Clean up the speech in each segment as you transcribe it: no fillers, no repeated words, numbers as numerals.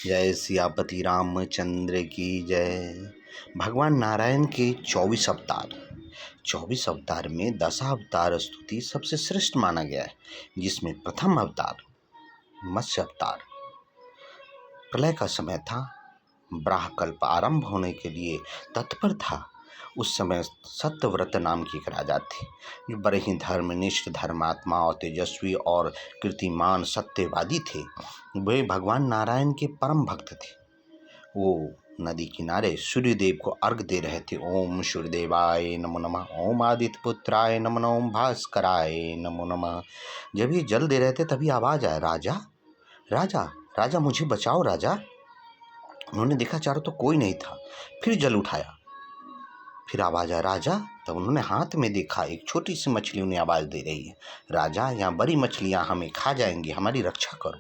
जय सियापति रामचंद्र की जय। भगवान नारायण के 24 अवतार में दशावतार स्तुति सबसे श्रेष्ठ माना गया है, जिसमें प्रथम अवतार मत्स्य अवतार प्रलय का समय था। ब्राह्मकल्प आरंभ होने के लिए तत्पर था। उस समय सत्यव्रत नाम के एक राजा थे, जो बड़े ही धर्मनिष्ठ, धर्मात्मा और तेजस्वी और कीर्तिमान सत्यवादी थे। वे भगवान नारायण के परम भक्त थे। वो नदी किनारे सूर्यदेव को अर्घ दे रहे थे। ओम सूर्यदेवाय नमो नमः, ओम आदित्य पुत्राय नमो नमः, ओम भास्कराय नमो नमः। जब ये जल दे रहे थे तभी आवाज आया, राजा राजा राजा मुझे बचाओ राजा। उन्होंने देखा चारों तो कोई नहीं था। फिर जल उठाया, फिर आवाज आया, राजा। तब उन्होंने हाथ में देखा, एक छोटी सी मछली उन्हें आवाज दे रही है, राजा यहाँ बड़ी मछलियाँ हमें खा जाएंगी, हमारी रक्षा करो।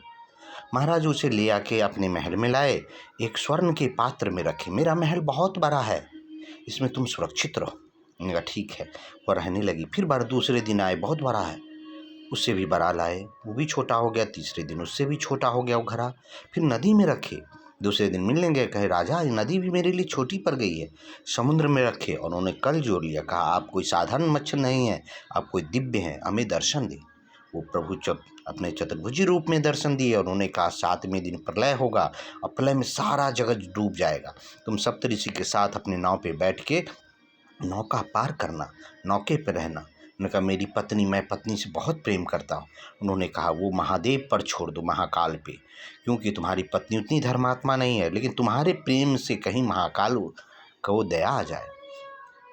महाराज उसे ले आके अपने महल में लाए, एक स्वर्ण के पात्र में रखे। मेरा महल बहुत बड़ा है, इसमें तुम सुरक्षित रहो। उन्होंने कहा ठीक है। वह रहने लगी। फिर बार दूसरे दिन आए, बहुत बड़ा है, उससे भी बड़ा लाए, वो भी छोटा हो गया। तीसरे दिन उससे भी छोटा हो गया वो घड़ा। फिर नदी में रखे। दूसरे दिन मिलने गए, कहे राजा ये नदी भी मेरे लिए छोटी पड़ गई है। समुद्र में रखे और उन्होंने कल जोड़ लिया। कहा आप कोई साधारण मच्छर नहीं है, आप कोई दिव्य हैं, हमें दर्शन दे। वो प्रभु अपने चतुर्भुजी रूप में दर्शन दिए और उन्होंने कहा 7वें दिन प्रलय होगा और प्रलय में सारा जगत डूब जाएगा। तुम सप्तऋषि के साथ अपने नाव पे बैठ के नौका पार करना, नौके पे रहना। उन्होंने कहा मेरी पत्नी, मैं पत्नी से बहुत प्रेम करता हूँ। उन्होंने कहा वो महादेव पर छोड़ दो, महाकाल पे, क्योंकि तुम्हारी पत्नी उतनी धर्मात्मा नहीं है, लेकिन तुम्हारे प्रेम से कहीं महाकाल को दया आ जाए।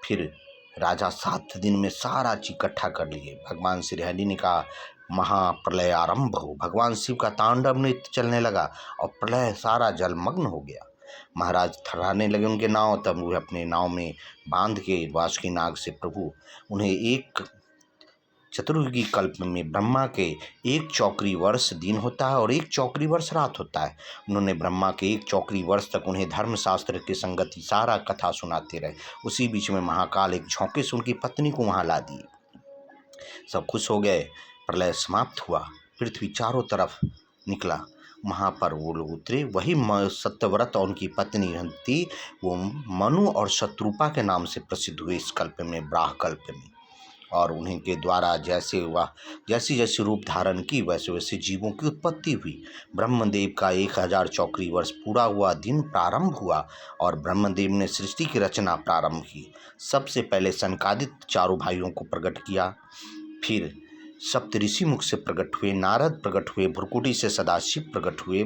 फिर राजा 7 दिन में सारा चीज इकट्ठा कर लिए। भगवान श्री हरि ने कहा महाप्रलय आरंभ हो। भगवान शिव का तांडव नृत्य चलने लगा और प्रलय सारा जलमग्न हो गया। महाराज थर्राने लगे उनके नाव। तब वो अपने नाव में बांध के वासुकी नाग से प्रभु उन्हें एक चतुर्युगी कल्प में ब्रह्मा के 1 चौकरी वर्ष दिन होता है और 1 चौकरी वर्ष रात होता है। उन्होंने ब्रह्मा के 1 चौकरी वर्ष तक उन्हें धर्मशास्त्र के संगति सारा कथा सुनाते रहे। उसी बीच में महाकाल एक झोंके से उनकी पत्नी को वहाँ ला दिए। सब खुश हो गए। प्रलय समाप्त हुआ, पृथ्वी चारों तरफ निकला। वहाँ पर वो लोग उतरे। वही सत्यव्रत और उनकी पत्नी थी, वो मनु और शत्रुपा के नाम से प्रसिद्ध हुए इस कल्प में, ब्राह्मकल्प में। और उन्हीं के द्वारा जैसी जैसी रूप धारण की, वैसे वैसे जीवों की उत्पत्ति हुई। ब्रह्मदेव का 1000 चौकरी वर्ष पूरा हुआ, दिन प्रारंभ हुआ और ब्रह्मदेव ने सृष्टि की रचना प्रारंभ की। सबसे पहले सनकादित्य चारों भाइयों को प्रकट किया। फिर सप्तऋषि मुख से प्रकट हुए, नारद प्रकट हुए, भ्रुकुटी से सदाशिव प्रकट हुए,